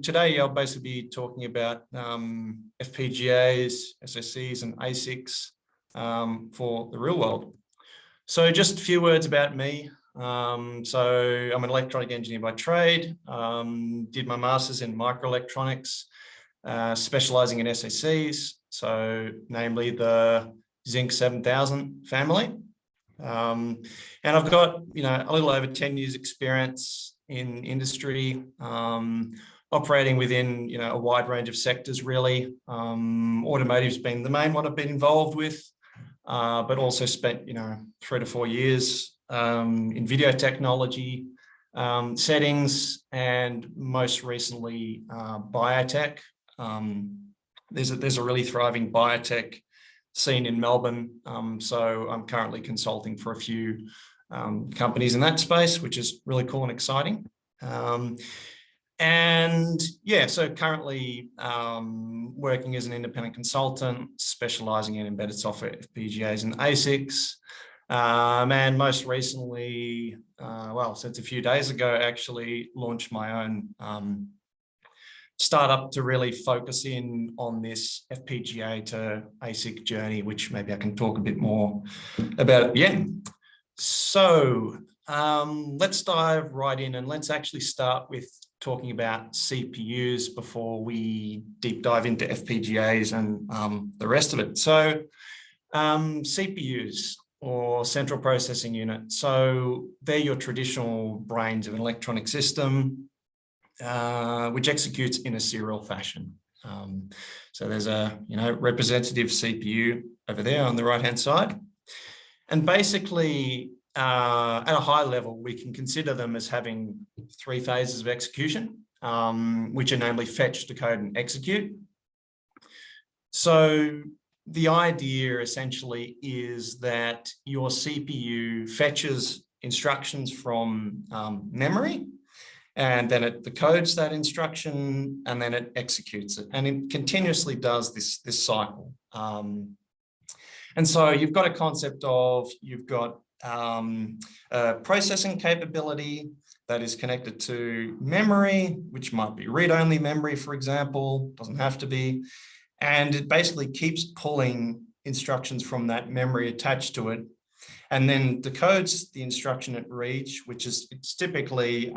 Today I'll basically be talking about FPGAs, SoCs and ASICs for the real world. So just a few words about me. So I'm an electronic engineer by trade, did my master's in microelectronics, specializing in SoCs, so namely the Zinc 7000 family. And I've got, a little over 10 years experience in industry, operating within, a wide range of sectors really. Automotive's been the main one I've been involved with, but also spent, 3 to 4 years in video technology settings, and most recently biotech. There's a really thriving biotech scene in Melbourne, so I'm currently consulting for a few companies in that space, which is really cool and exciting. And yeah, so currently working as an independent consultant, specializing in embedded software, FPGAs and ASICs. And most recently, well, since a few days ago, actually launched my own startup to really focus in on this FPGA to ASIC journey, which maybe I can talk a bit more about at the end. So let's dive right in, and let's actually start with talking about CPUs before we deep dive into FPGAs and the rest of it. So CPUs, or central processing unit. So they're your traditional brains of an electronic system, which executes in a serial fashion. So there's a representative CPU over there on the right-hand side. And basically, at a high level, we can consider them as having 3 phases of execution, which are namely fetch, decode, and execute. So the idea essentially is that your CPU fetches instructions from memory, and then it decodes that instruction, and then it executes it, and it continuously does this cycle. And so you've got a concept of, you've got a processing capability that is connected to memory, which might be read-only memory, for example, doesn't have to be. And it basically keeps pulling instructions from that memory attached to it, and then decodes the instruction it reads, which is, it's typically,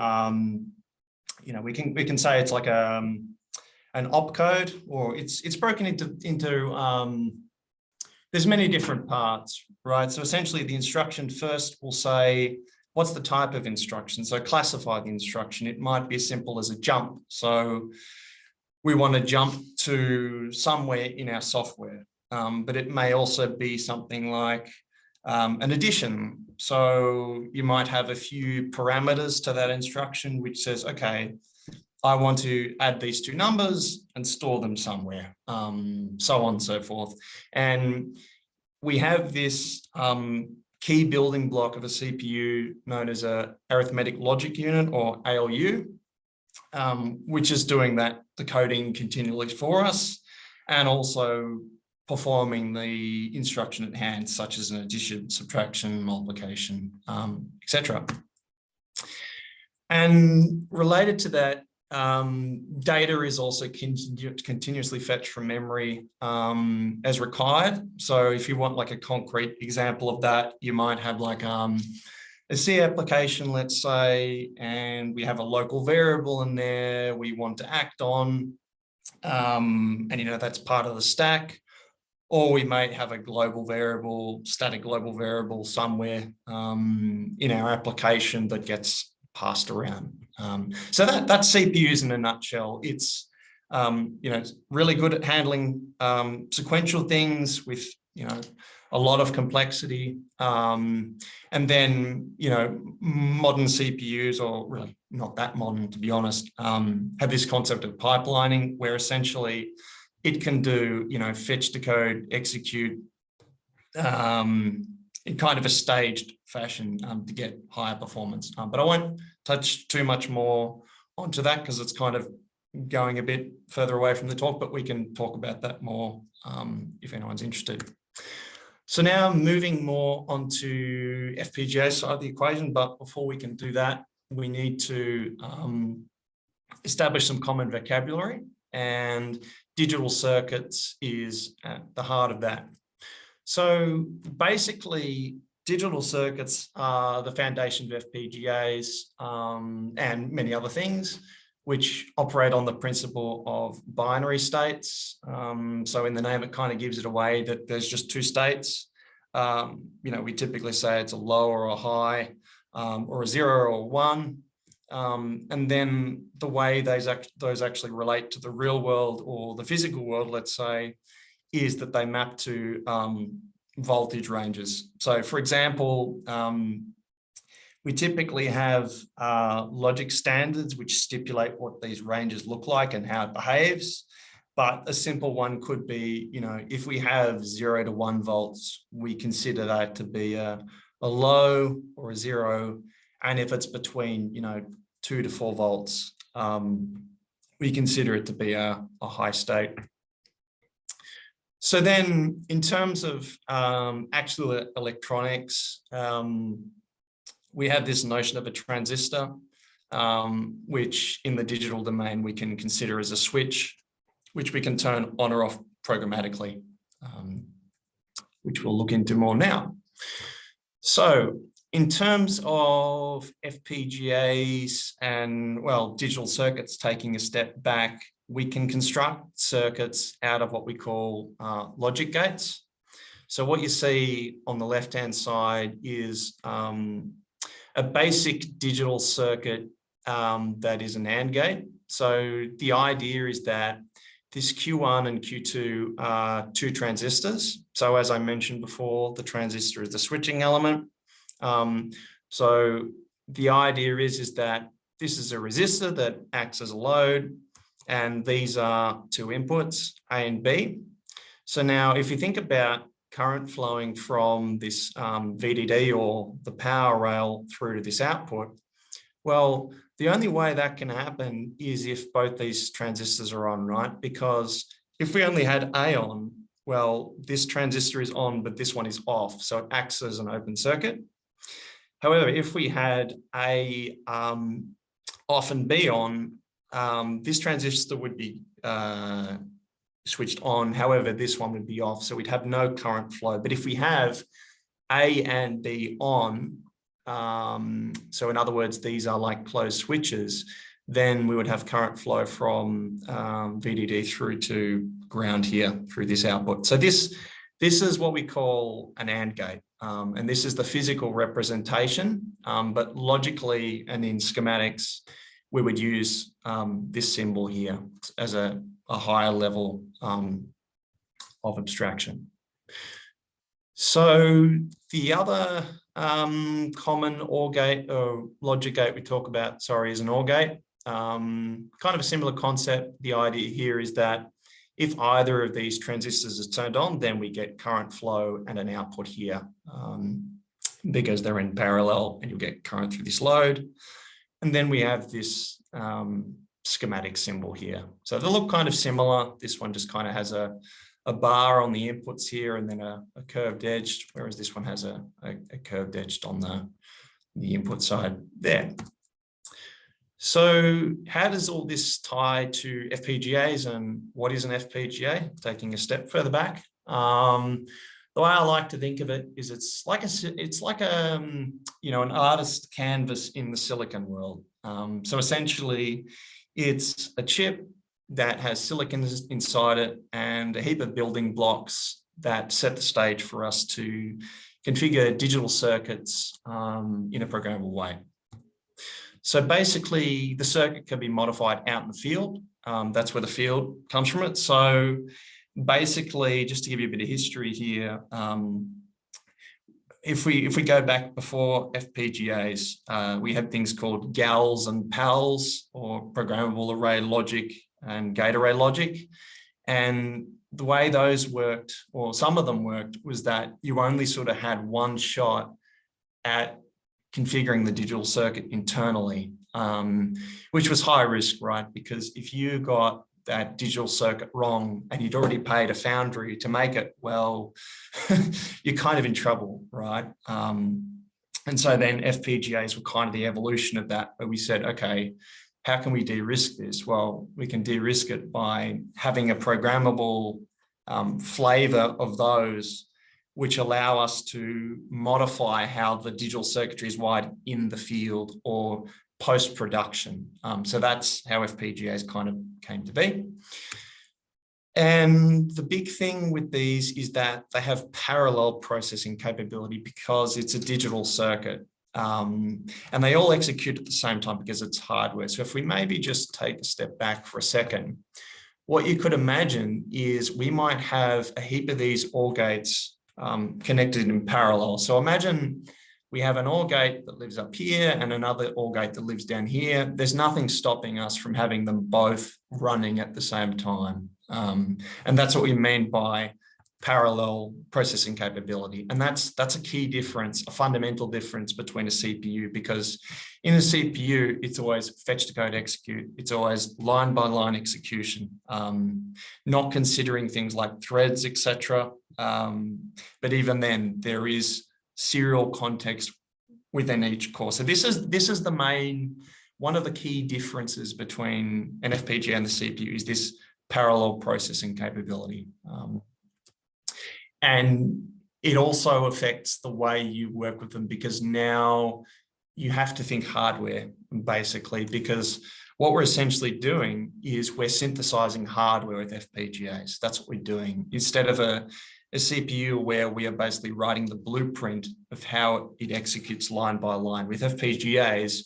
we can say it's like an opcode, or it's broken into there's many different parts, right? So essentially the instruction first will say, what's the type of instruction? So classify the instruction. It might be as simple as a jump. So we want to jump to somewhere in our software, but it may also be something like an addition. So you might have a few parameters to that instruction, which says, okay, I want to add these 2 numbers and store them somewhere, so on and so forth. And we have this key building block of a CPU known as a arithmetic logic unit, or ALU, which is doing that decoding continually for us, and also performing the instruction at hand, such as an addition, subtraction, multiplication, etc. And related to that, data is also continuously fetched from memory as required. So if you want like a concrete example of that, you might have like a C application, let's say, and we have a local variable in there we want to act on, and that's part of the stack. Or we might have a global variable, static global variable somewhere in our application that gets passed around. So that's CPUs in a nutshell. It's it's really good at handling sequential things with a lot of complexity, and then modern CPUs, or really not that modern to be honest, have this concept of pipelining, where essentially it can do fetch, decode, execute in kind of a staged fashion to get higher performance. But I won't touch too much more onto that because it's kind of going a bit further away from the talk, but we can talk about that more if anyone's interested. So now moving more onto FPGA side of the equation, but before we can do that, we need to establish some common vocabulary, and digital circuits is at the heart of that. So basically, digital circuits are the foundation of FPGAs and many other things, which operate on the principle of binary states. So in the name, it kind of gives it away that there's just two states. We typically say it's a low or a high, or a 0 or a 1. And then the way those actually relate to the real world or the physical world, let's say, is that they map to voltage ranges. So for example, we typically have logic standards which stipulate what these ranges look like and how it behaves. But a simple one could be, if we have 0 to 1 volts, we consider that to be a low or a 0. And if it's between, 2 to 4 volts, we consider it to be a high state. So then in terms of actual electronics, we have this notion of a transistor, which in the digital domain we can consider as a switch, which we can turn on or off programmatically, which we'll look into more now. So in terms of FPGAs and, digital circuits, taking a step back, we can construct circuits out of what we call logic gates. So what you see on the left-hand side is a basic digital circuit that is an AND gate. So the idea is that this Q1 and Q2 are two transistors. So as I mentioned before, the transistor is the switching element. So the idea is that this is a resistor that acts as a load, and these are two inputs, A and B. So now if you think about current flowing from this VDD or the power rail through to this output, well, the only way that can happen is if both these transistors are on, right? Because if we only had A on, well, this transistor is on, but this one is off. So it acts as an open circuit. However, if we had A off and B on, this transistor would be switched on. However, this one would be off. So we'd have no current flow. But if we have A and B on, so in other words, these are like closed switches, then we would have current flow from VDD through to ground here through this output. So this is what we call an AND gate. And this is the physical representation, but logically and in schematics, we would use this symbol here as a higher level of abstraction. So the other common OR gate or logic gate we talk about, is an OR gate. Kind of a similar concept. The idea here is that if either of these transistors is turned on, then we get current flow and an output here because they're in parallel, and you'll get current through this load. And then we have this schematic symbol here. So they look kind of similar. This one just kind of has a bar on the inputs here and then a curved edge, whereas this one has a curved edge on the input side there. So how does all this tie to FPGAs, and what is an FPGA? Taking a step further back, the way I like to think of it is it's like an artist's canvas in the silicon world. So essentially, it's a chip that has silicon inside it and a heap of building blocks that set the stage for us to configure digital circuits in a programmable way. So basically, the circuit can be modified out in the field. That's where the field comes from it. So basically, just to give you a bit of history here, if we go back before FPGAs, we had things called GALs and PALs, or programmable array logic and gate array logic. And the way those worked, or some of them worked, was that you only sort of had one shot at configuring the digital circuit internally, which was high risk, right? Because if you got that digital circuit wrong and you'd already paid a foundry to make it, well, you're kind of in trouble, right? And so then FPGAs were kind of the evolution of that, where we said, okay, how can we de-risk this? Well, we can de-risk it by having a programmable flavor of those which allow us to modify how the digital circuitry is wired in the field or post-production. So that's how FPGAs kind of came to be. And the big thing with these is that they have parallel processing capability because it's a digital circuit. And they all execute at the same time because it's hardware. So if we maybe just take a step back for a second, what you could imagine is we might have a heap of these OR gates connected in parallel. So imagine we have an OR gate that lives up here and another OR gate that lives down here. There's nothing stopping us from having them both running at the same time. And that's what we mean by parallel processing capability. And that's a key difference, a fundamental difference between a CPU, because in a CPU, it's always fetch, decode, execute. It's always line by line execution, not considering things like threads, etc. But even then, there is serial context within each core. So this is the main, one of the key differences between an FPGA and the CPU is this parallel processing capability. And it also affects the way you work with them, because now you have to think hardware, basically, because what we're essentially doing is we're synthesizing hardware with FPGAs. That's what we're doing. Instead of a CPU where we are basically writing the blueprint of how it executes line by line. With FPGAs,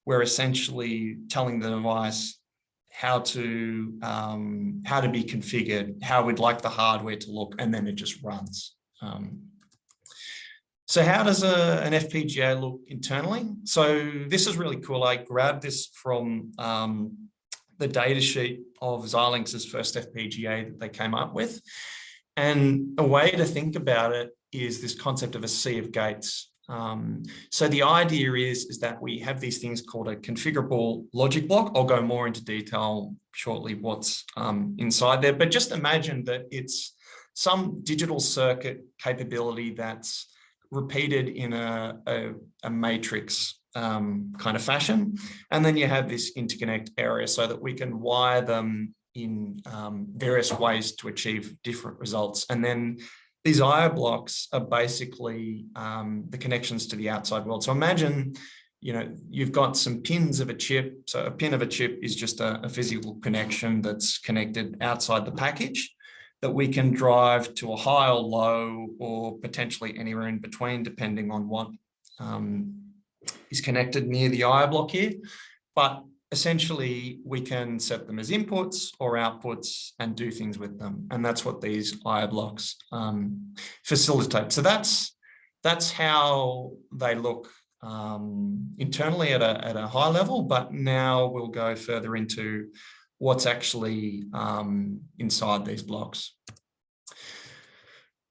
we're essentially telling the device how to be configured, how we'd like the hardware to look, and then it just runs. So how does an FPGA look internally? So this is really cool. I grabbed this from the data sheet of Xilinx's first FPGA that they came up with. And a way to think about it is this concept of a sea of gates. So the idea is that we have these things called a configurable logic block. I'll go more into detail shortly what's inside there, but just imagine that it's some digital circuit capability that's repeated in a matrix kind of fashion. And then you have this interconnect area so that we can wire them in various ways to achieve different results. And then these IO blocks are basically the connections to the outside world. So imagine, you've got some pins of a chip. So a pin of a chip is just a physical connection that's connected outside the package that we can drive to a high or low, or potentially anywhere in between, depending on what is connected near the IO block here. But essentially, we can set them as inputs or outputs and do things with them. And that's what these IO blocks facilitate. So that's how they look internally at a high level, but now we'll go further into what's actually inside these blocks.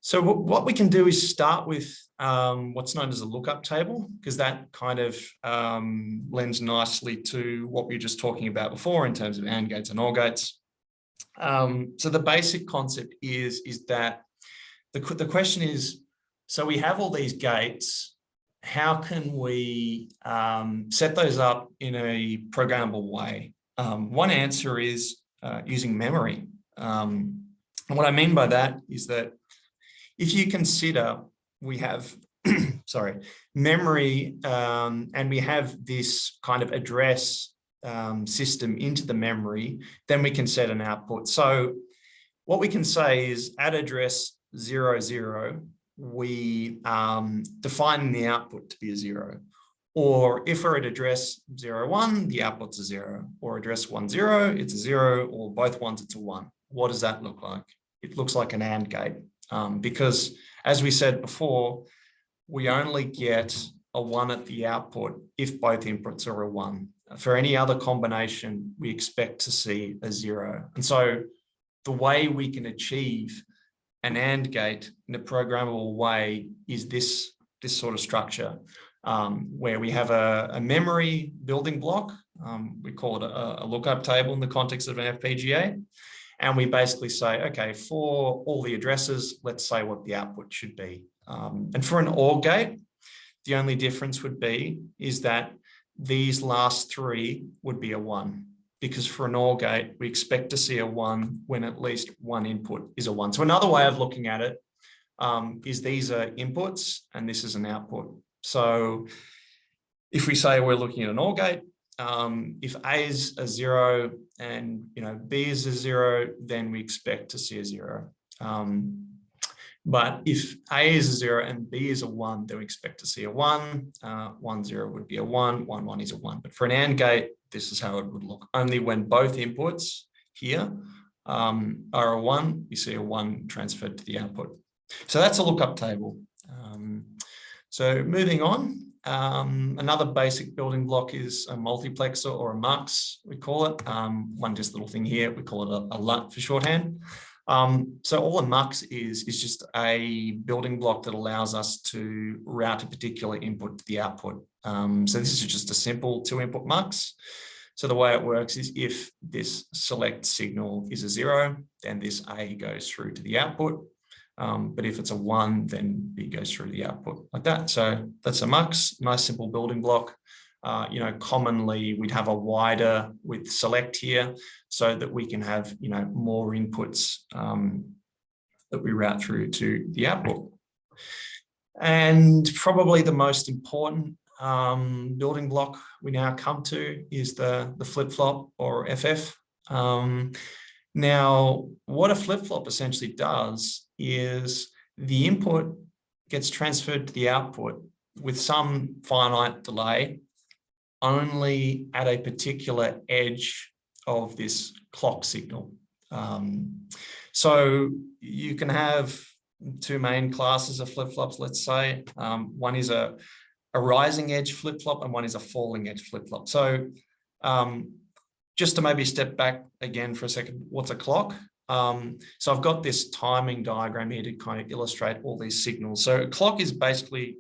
So what we can do is start with what's known as a lookup table, because that kind of lends nicely to what we were just talking about before in terms of AND gates and OR gates. So the basic concept is that the question is, so we have all these gates, how can we set those up in a programmable way? One answer is using memory. And what I mean by that is that if you consider we have, memory, and we have this kind of address system into the memory, then we can set an output. So what we can say is at address 00, we define the output to be a 0. Or if we're at address 01, the output's a 0. Or address 10, it's a 0. Or both ones, it's a 1. What does that look like? It looks like an AND gate. Because as we said before, we only get a 1 at the output if both inputs are a 1. For any other combination, we expect to see a 0. And so the way we can achieve an AND gate in a programmable way is this sort of structure, where we have a memory building block. We call it a lookup table in the context of an FPGA. And we basically say, okay, for all the addresses, let's say what the output should be. And for an OR gate, the only difference would be is that these last three would be a 1, because for an OR gate, we expect to see a 1 when at least one input is a 1. So another way of looking at it is these are inputs and this is an output. So if we say we're looking at an OR gate, if A is a 0 and B is a 0, then we expect to see a 0. But if A is a 0 and B is a 1, then we expect to see a 1. 1, 0 would be a 1, 1, 1 is a 1. But for an AND gate, this is how it would look. Only when both inputs here are a 1, you see a 1 transferred to the output. So that's a lookup table. So moving on, another basic building block is a multiplexer or a mux, we call it. One just little thing here, we call it a LUT for shorthand. So all a mux is just a building block that allows us to route a particular input to the output. So this is just a simple 2-input mux. So the way it works is if this select signal is a 0, then this A goes through to the output. But if it's a 1, then B goes through the output like that. So that's a mux, nice simple building block. Commonly we'd have a wider with select here so that we can have, more inputs that we route through to the output. And probably the most important building block we now come to is the flip-flop or FF. Now, what a flip-flop essentially does is the input gets transferred to the output with some finite delay only at a particular edge of this clock signal. So you can have two main classes of flip-flops, let's say. One is a rising edge flip-flop and one is a falling edge flip-flop. So just to maybe step back again for a second, what's a clock? So I've got this timing diagram here to kind of illustrate all these signals. So a clock is basically,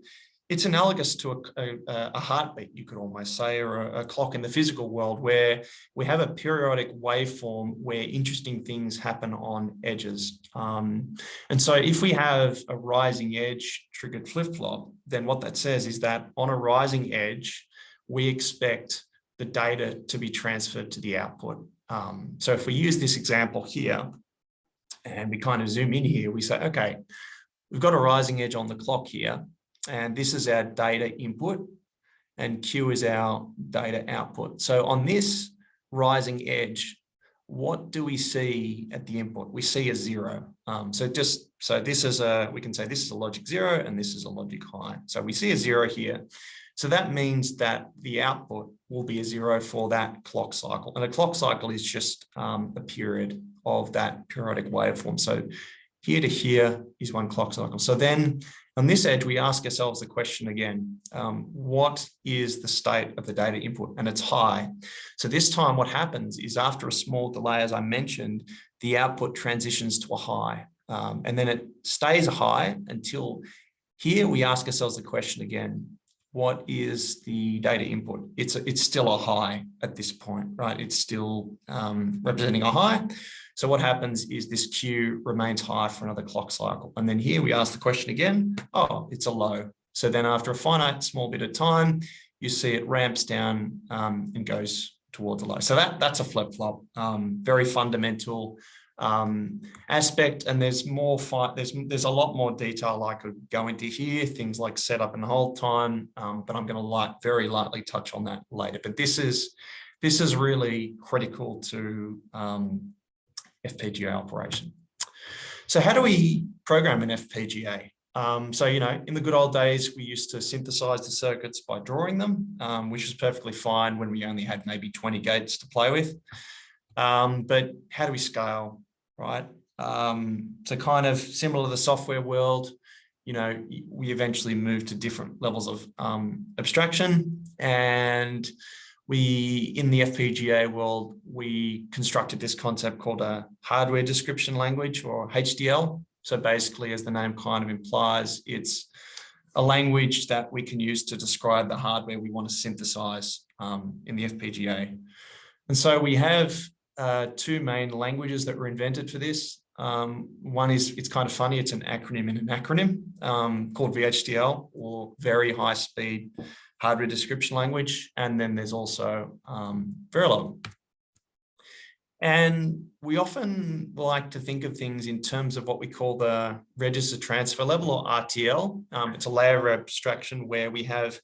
it's analogous to a heartbeat, you could almost say, or a clock in the physical world, where we have a periodic waveform where interesting things happen on edges. And so if we have a rising edge triggered flip-flop, then what that says is that on a rising edge, we expect the data to be transferred to the output. So if we use this example here, and we kind of zoom in here, we say, okay, we've got a rising edge on the clock here, and this is our data input, and Q is our data output. So on this rising edge, what do we see at the input? We see a 0. So this is we can say this is a logic 0 and this is a logic high. So we see a 0 here. So that means that the output will be a 0 for that clock cycle. And a clock cycle is just a period of that periodic waveform. So here to here is one clock cycle. So then on this edge, we ask ourselves the question again, what is the state of the data input? And it's high. So this time what happens is after a small delay, as I mentioned, the output transitions to a high. And then it stays high until here we ask ourselves the question again, what is the data input? It's still a high at this point, right? It's still representing a high. So what happens is this Q remains high for another clock cycle. And then here we ask the question again, oh, it's a low. So then after a finite small bit of time, you see it ramps down and goes towards a low. So that's a flip-flop, very fundamental aspect, and there's a lot more detail I could go into here, things like setup and hold time, but I'm going to very lightly touch on that later. But this is really critical to FPGA operation. So how do we program an FPGA? So in the good old days, we used to synthesize the circuits by drawing them, which was perfectly fine when we only had maybe 20 gates to play with. But how do we scale? Right. So kind of similar to the software world, we eventually moved to different levels of abstraction, and in the FPGA world, we constructed this concept called a hardware description language, or HDL. So basically, as the name kind of implies, it's a language that we can use to describe the hardware we want to synthesize in the FPGA. And so we have two main languages that were invented for this. One is, it's kind of funny, it's an acronym in an acronym called VHDL, or Very High Speed hardware description language, and then there's also Verilog. And we often like to think of things in terms of what we call the register transfer level, or RTL. It's a layer of abstraction where we have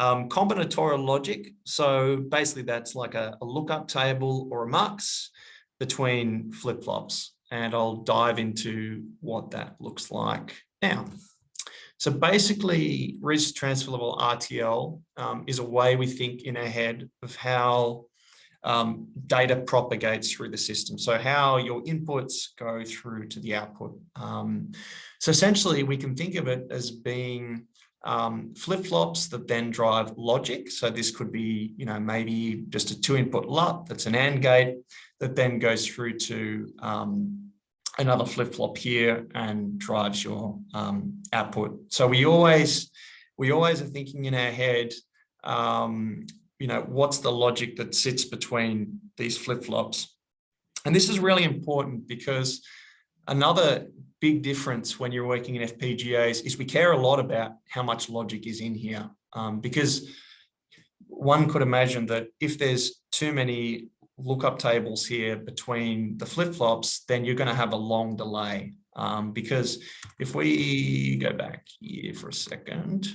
combinatorial logic. So basically that's like a lookup table or a mux between flip-flops. And I'll dive into what that looks like now. So basically, register transfer level RTL is a way we think in our head of how data propagates through the system. So how your inputs go through to the output. So essentially, we can think of it as being flip-flops that then drive logic. So this could be, maybe just a 2-input LUT that's an AND gate that then goes through to another flip-flop here and drives your output. So we always are thinking in our head, what's the logic that sits between these flip-flops? And this is really important because another big difference when you're working in FPGAs is we care a lot about how much logic is in here, because one could imagine that if there's too many lookup tables here between the flip-flops, then you're going to have a long delay. Because if we go back here for a second,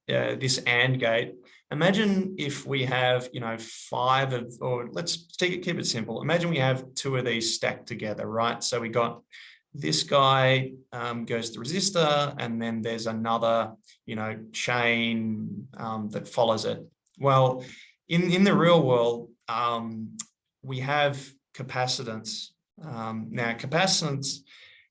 this AND gate, imagine if we have, 5 of, or let's keep it simple. Imagine we have 2 of these stacked together, right? So we got this guy goes to resistor, and then there's another, chain that follows it. Well, in the real world, we have capacitance. Now, capacitance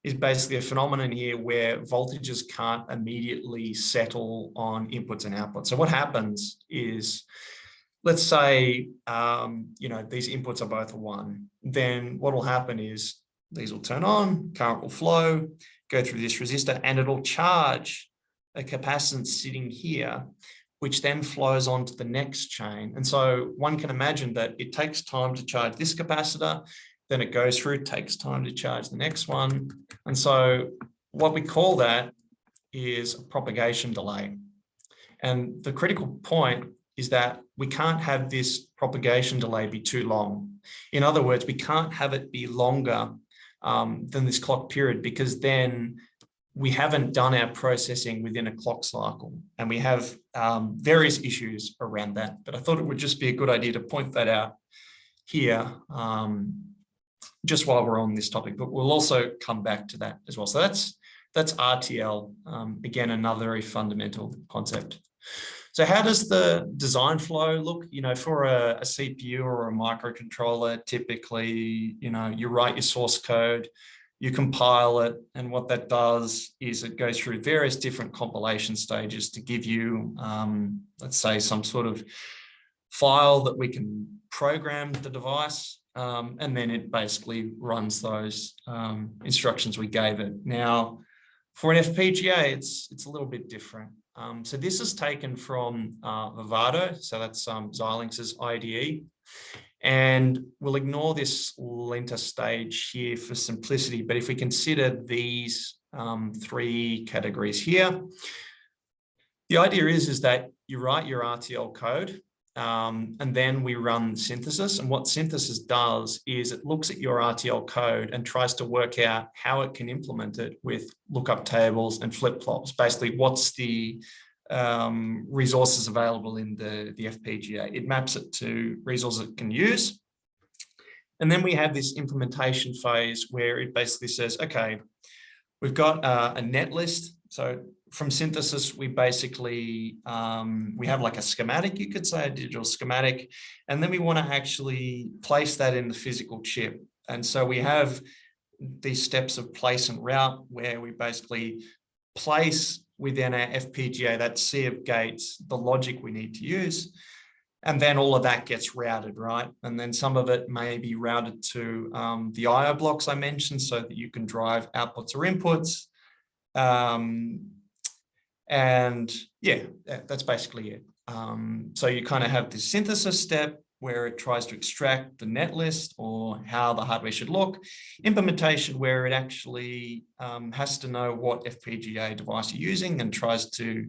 is basically a phenomenon here where voltages can't immediately settle on inputs and outputs. So what happens is, let's say, these inputs are both 1. Then what will happen is these will turn on, current will flow, go through this resistor, and it'll charge a capacitance sitting here, which then flows on to the next chain. And so one can imagine that it takes time to charge this capacitor, then it goes through, takes time to charge the next one. And so what we call that is a propagation delay. And the critical point is that we can't have this propagation delay be too long. In other words, we can't have it be longer than this clock period, because then we haven't done our processing within a clock cycle, and we have various issues around that. But I thought it would just be a good idea to point that out here, just while we're on this topic, but we'll also come back to that as well. So that's RTL, again, another very fundamental concept. So how does the design flow look? For a CPU or a microcontroller, typically, you write your source code, you compile it, and what that does is it goes through various different compilation stages to give you, let's say, some sort of file that we can program the device, and then it basically runs those instructions we gave it. Now, for an FPGA, it's a little bit different. So this is taken from Vivado, so that's Xilinx's IDE. And we'll ignore this linter stage here for simplicity, but if we consider these 3 categories here, the idea is that you write your RTL code, and then we run synthesis. And what synthesis does is it looks at your RTL code and tries to work out how it can implement it with lookup tables and flip-flops. Basically, what's the resources available in the FPGA. It maps it to resources it can use. And then we have this implementation phase where it basically says, okay, we've got a net list. So from synthesis, we basically, we have like a schematic, you could say, a digital schematic, and then we want to actually place that in the physical chip. And so we have these steps of place and route where we basically place within our FPGA, that sea of gates, the logic we need to use. And then all of that gets routed, right? And then some of it may be routed to the IO blocks I mentioned so that you can drive outputs or inputs. And yeah, that's basically it. So you kind of have this synthesis step where it tries to extract the net list or how the hardware should look. Implementation where it actually has to know what FPGA device you're using and tries to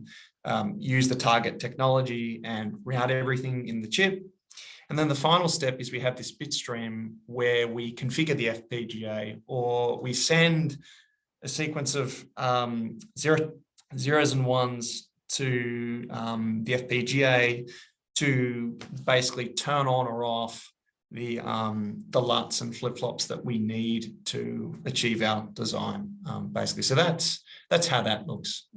use the target technology and route everything in the chip. And then the final step is we have this bit stream where we configure the FPGA, or we send a sequence of zeros and ones to the FPGA to basically turn on or off the LUTs and flip-flops that we need to achieve our design, basically. So that's how that looks.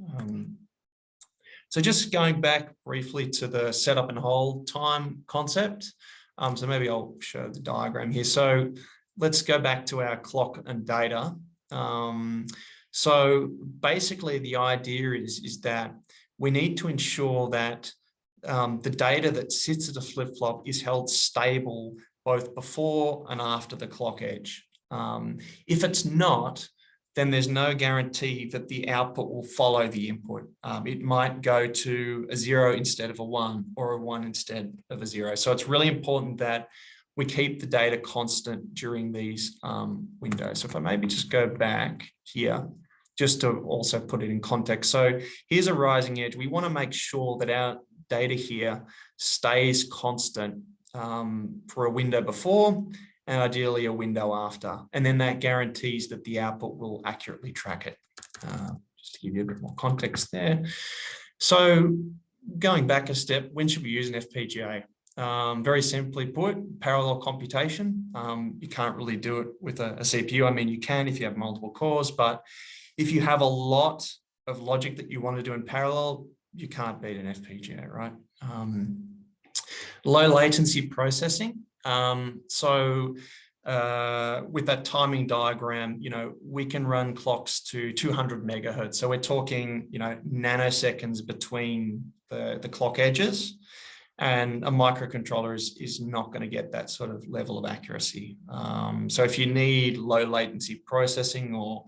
So just going back briefly to the setup and hold time concept. So maybe I'll show the diagram here. So let's go back to our clock and data. So basically the idea is that we need to ensure that the data that sits at a flip-flop is held stable both before and after the clock edge. If it's not, then there's no guarantee that the output will follow the input. It might go to a 0 instead of a 1, or a 1 instead of a 0. So it's really important that we keep the data constant during these windows. So if I maybe just go back here, just to also put it in context. So here's a rising edge. We want to make sure that our data here stays constant for a window before, and ideally a window after. And then that guarantees that the output will accurately track it. Just to give you a bit more context there. So going back a step, when should we use an FPGA? Very simply put, parallel computation. You can't really do it with a CPU. I mean, you can if you have multiple cores, but if you have a lot of logic that you want to do in parallel, you can't beat an FPGA, right? Low latency processing. So with that timing diagram, we can run clocks to 200 megahertz. So we're talking, nanoseconds between the clock edges, and a microcontroller is not going to get that sort of level of accuracy. So if you need low latency processing or,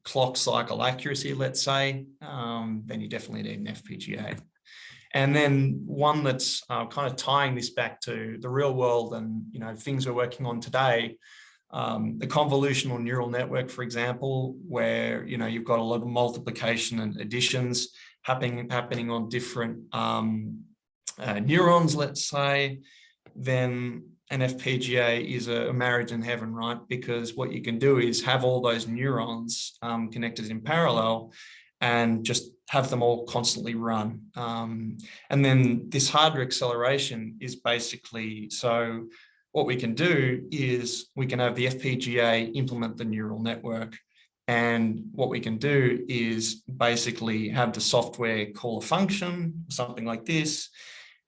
clock cycle accuracy, let's say, then you definitely need an FPGA. And then one that's kind of tying this back to the real world and things we're working on today, the convolutional neural network, for example, where you've got a lot of multiplication and additions happening on different neurons, let's say, then an FPGA is a marriage in heaven, right? Because what you can do is have all those neurons connected in parallel and just have them all constantly run. And then this hardware acceleration is basically, so what we can do is we can have the FPGA implement the neural network. And what we can do is basically have the software call a function, something like this,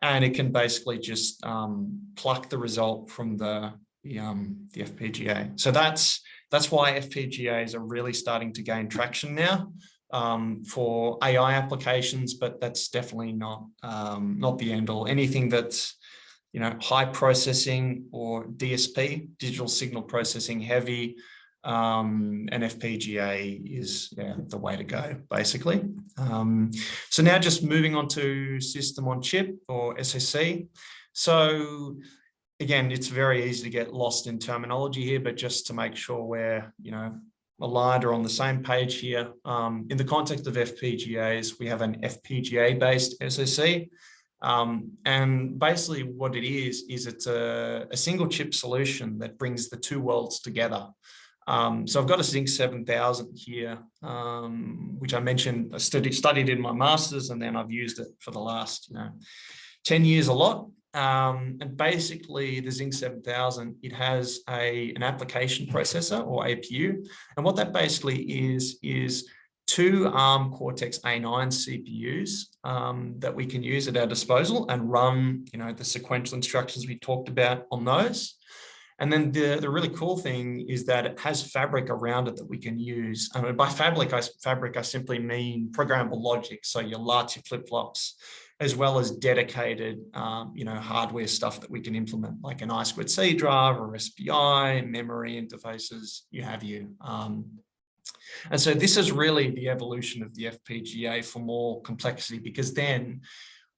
and it can basically just pluck the result from the FPGA. So that's why FPGAs are really starting to gain traction now. For AI applications, but that's definitely not the end all. Anything that's high processing or DSP, digital signal processing heavy, an FPGA is the way to go, basically. So now just moving on to system on chip, or SoC. So again, it's very easy to get lost in terminology here, but just to make sure we're aligned or on the same page here. In the context of FPGAs, we have an FPGA-based SoC. And basically what it is it's a single chip solution that brings the two worlds together. So I've got a Zinc 7000 here, which I mentioned I studied in my master's, and then I've used it for the last 10 years a lot. And basically the Zinc 7000, it has an application processor or APU. And what that basically is two ARM Cortex A9 CPUs that we can use at our disposal and run, the sequential instructions we talked about on those. And then the really cool thing is that it has fabric around it that we can use. And by fabric, I simply mean programmable logic. So your LUTs, your flip-flops, as well as dedicated, hardware stuff that we can implement, like an I2C drive or SPI, memory interfaces, And so this is really the evolution of the FPGA for more complexity, because then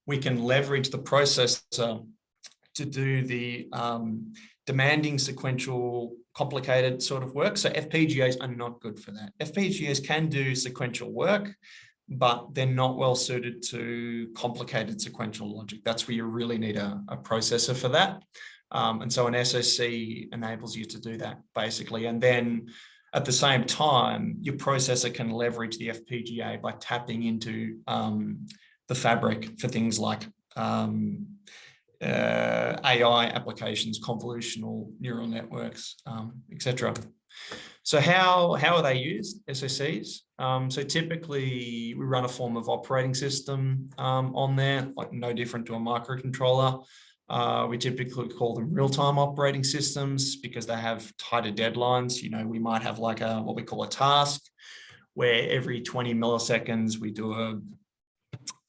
we can leverage the processor to do the demanding sequential, complicated sort of work. So FPGAs are not good for that. FPGAs can do sequential work, but they're not well suited to complicated sequential logic. That's where you really need a processor for that. And so an SoC enables you to do that basically. And then at the same time, your processor can leverage the FPGA by tapping into the fabric for things like AI applications, convolutional neural networks, etc. So how are they used, SoCs? So typically we run a form of operating system on there, like no different to a microcontroller. We typically call them real-time operating systems because they have tighter deadlines. You know, we might have like what we call a task where every 20 milliseconds we do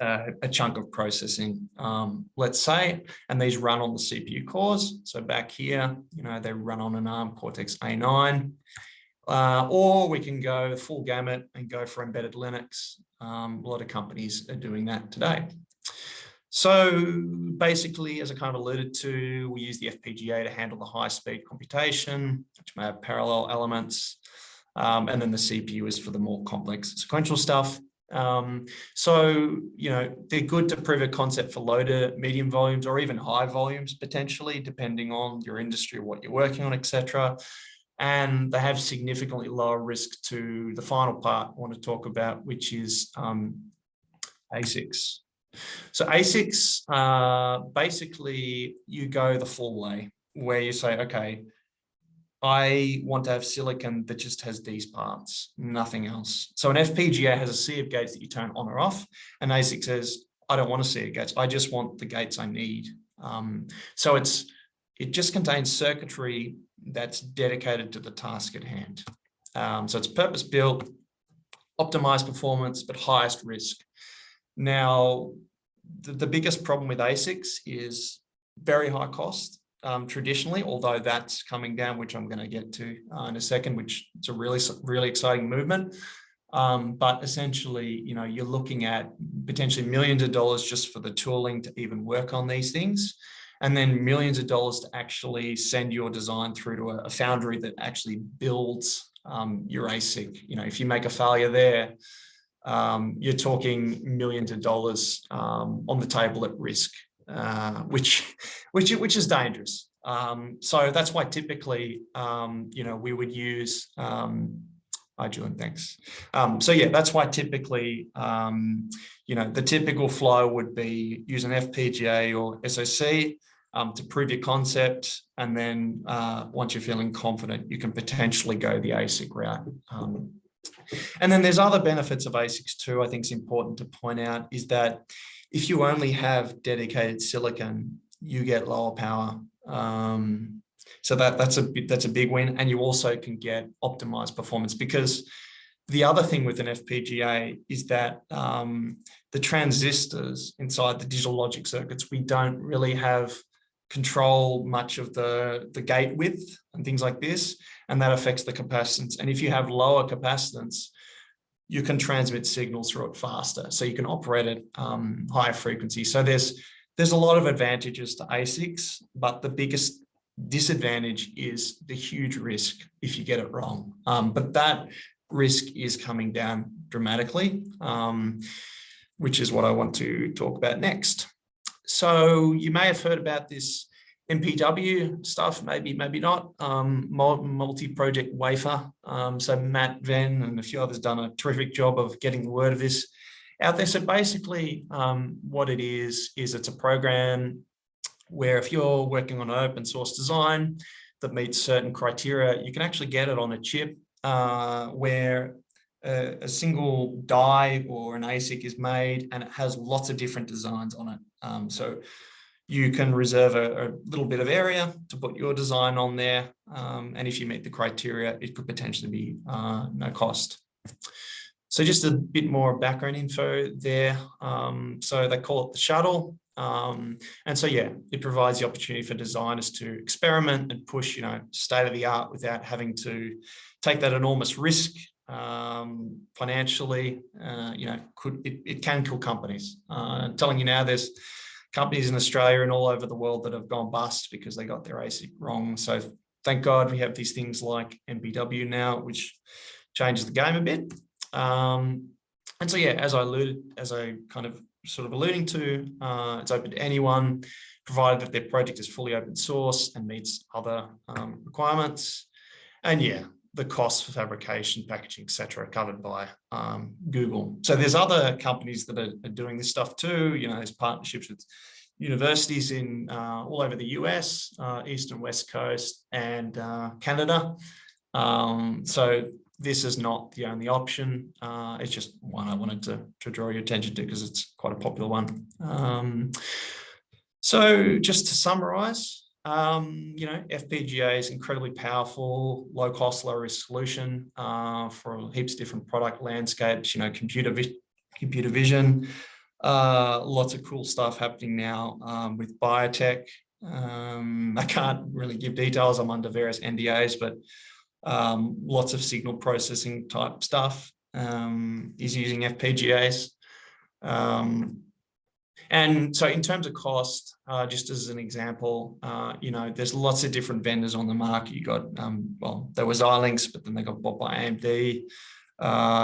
a chunk of processing, let's say, and these run on the CPU cores. So back here, you know, they run on an ARM Cortex-A9, or we can go full gamut and go for embedded Linux. A lot of companies are doing that today. So basically, as I kind of alluded to, we use the FPGA to handle the high-speed computation, which may have parallel elements, and then the CPU is for the more complex sequential stuff. So, you know, they're good to prove a concept for low to medium volumes or even high volumes, potentially, depending on your industry, what you're working on, etc. And they have significantly lower risk to the final part I want to talk about, which is ASICs. So ASICs, basically you go the full way where you say, okay, I want to have silicon that just has these parts, nothing else. So an FPGA has a sea of gates that you turn on or off. And ASIC says, I don't want a sea of gates. I just want the gates I need. So it just contains circuitry that's dedicated to the task at hand. So it's purpose-built, optimized performance, but highest risk. Now, the biggest problem with ASICs is very high cost traditionally, although that's coming down, which I'm going to get to in a second, which is a really exciting movement. But essentially, you know, you're looking at potentially millions of dollars just for the tooling to even work on these things, and then millions of dollars to actually send your design through to a foundry that actually builds your ASIC. You know, if you make a failure there, you're talking millions of dollars on the table at risk, which is dangerous. So that's why typically, you know, we would use. Hi, Julian, thanks. So yeah, that's why typically, you know, the typical flow would be use an FPGA or SoC to prove your concept, and then once you're feeling confident, you can potentially go the ASIC route. And then there's other benefits of ASICs too. I think it's important to point out is that if you only have dedicated silicon, you get lower power. So that's a big win, and you also can get optimized performance, because the other thing with an FPGA is that the transistors inside the digital logic circuits, we don't really have control much of the gate width and things like this, and that affects the capacitance. And if you have lower capacitance, you can transmit signals through it faster, so you can operate at higher frequency. So there's a lot of advantages to ASICs, but the biggest disadvantage is the huge risk if you get it wrong. But that risk is coming down dramatically, which is what I want to talk about next. So you may have heard about this MPW stuff, maybe not, multi-project wafer. So Matt Venn and a few others done a terrific job of getting the word of this out there. So basically what it is it's a program where if you're working on an open source design that meets certain criteria, you can actually get it on a chip where a single die or an ASIC is made, and it has lots of different designs on it. So you can reserve a little bit of area to put your design on there. And if you meet the criteria, it could potentially be no cost. So just a bit more background info there. So they call it the shuttle. And so, yeah, it provides the opportunity for designers to experiment and push, state of the art without having to take that enormous risk financially. It can kill companies. I'm telling you now, there's companies in Australia and all over the world that have gone bust because they got their ASIC wrong. So thank God we have these things like MPW now, which changes the game a bit. And so, yeah, as I kind of sort of alluding to, it's open to anyone, provided that their project is fully open source and meets other requirements. And yeah, the costs for fabrication, packaging, etc., are covered by Google. So there's other companies that are doing this stuff too. You know, there's partnerships with universities in all over the US, East and West Coast, and Canada. So this is not the only option. It's just one I wanted to draw your attention to because it's quite a popular one. So just to summarize, you know, FPGA is incredibly powerful, low cost, low risk solution for heaps of different product landscapes, you know, computer vision, lots of cool stuff happening now with biotech. I can't really give details, I'm under various NDAs, but lots of signal processing type stuff is using FPGAs. And so in terms of cost, just as an example, you know, there's lots of different vendors on the market. You got, well, there was Xilinx, but then they got bought by AMD.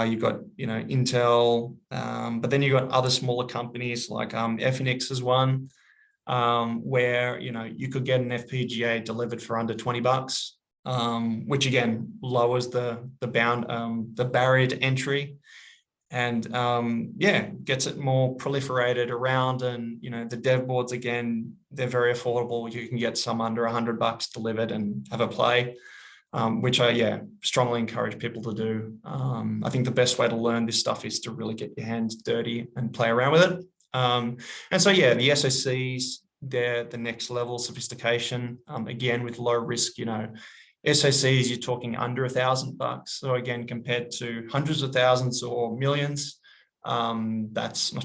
You got, you know, Intel, but then you got other smaller companies like Efinix is one, where, you know, you could get an FPGA delivered for under $20, which again lowers the barrier to entry, and yeah, gets it more proliferated around. And you know, the dev boards, again, they're very affordable. You can get some under $100 delivered and have a play, which I strongly encourage people to do. I think the best way to learn this stuff is to really get your hands dirty and play around with it. And so yeah, the SoCs, they're the next level sophistication, again with low risk. You know, SoCs, you're talking under $1,000. So again, compared to hundreds of thousands or millions, that's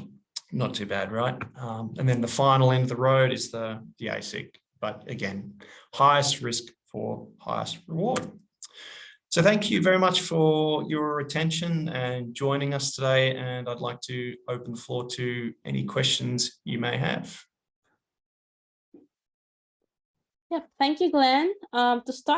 not too bad, right? And then the final end of the road is the ASIC, but again, highest risk for highest reward. So thank you very much for your attention and joining us today. And I'd like to open the floor to any questions you may have. Yeah, thank you, Glenn. To start